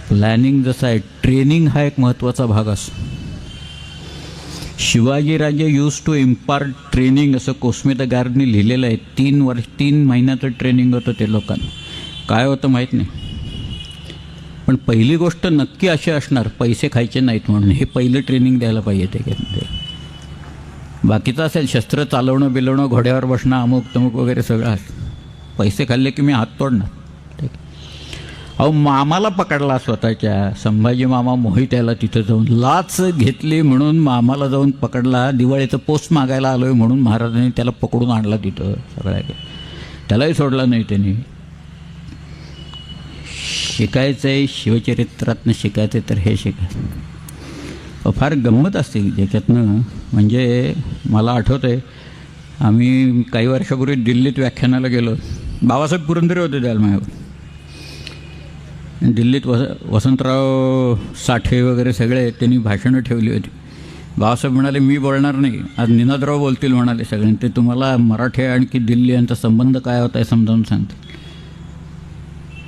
Planning जसं आहे, training हा एक महत्त्वाचा भाग असतो. Shivajiraje use to impart training असं कोस्मे द गार्डने लिहिलेलं आहे. 3 महिन्याचं ट्रेनिंग होतं ते लोकांना. काय होतं माहीत नाही, पण पहिली गोष्ट नक्की अशी असणार, पैसे खायचे नाहीत म्हणून. हे पहिलं ट्रेनिंग द्यायला पाहिजे ते. बाकीचं असेल शस्त्र चालवणं बिलवणं, घोड्यावर बसणं, अमुक तमुक वगैरे सगळं असं. पैसे खाल्ले की मी हात तोडणार. ठीक. अहो मामाला पकडला स्वतःच्या, संभाजी मामा मोहित्याला तिथं जाऊन लाच घेतली म्हणून मामाला जाऊन पकडला. दिवाळीचं पोस्ट मागायला आलो आहे म्हणून महाराजांनी त्याला पकडून आणला तिथं सगळ्या. त्यालाही सोडलं नाही त्यांनी. शिकायचं आहे शिवचरित्रातनं शिकायचं तर हे शिकायचं. फार गंमत असते ज्याच्यातनं. म्हणजे मला आठवतं आहे, आम्ही काही वर्षापूर्वी दिल्लीत व्याख्यानाला गेलो. बाबासाहेब पुरंदरे होते त्याला माझ्यावर. दिल्लीत वसंतराव साठे वगैरे सगळे त्यांनी भाषणं ठेवली होती. बाबासाहेब म्हणाले मी बोलणार नाही, आज निनादराव बोलतील म्हणाले सगळे. ते तुम्हाला मराठी आणखी दिल्ली यांचा संबंध काय होता आहे समजावून सांगते.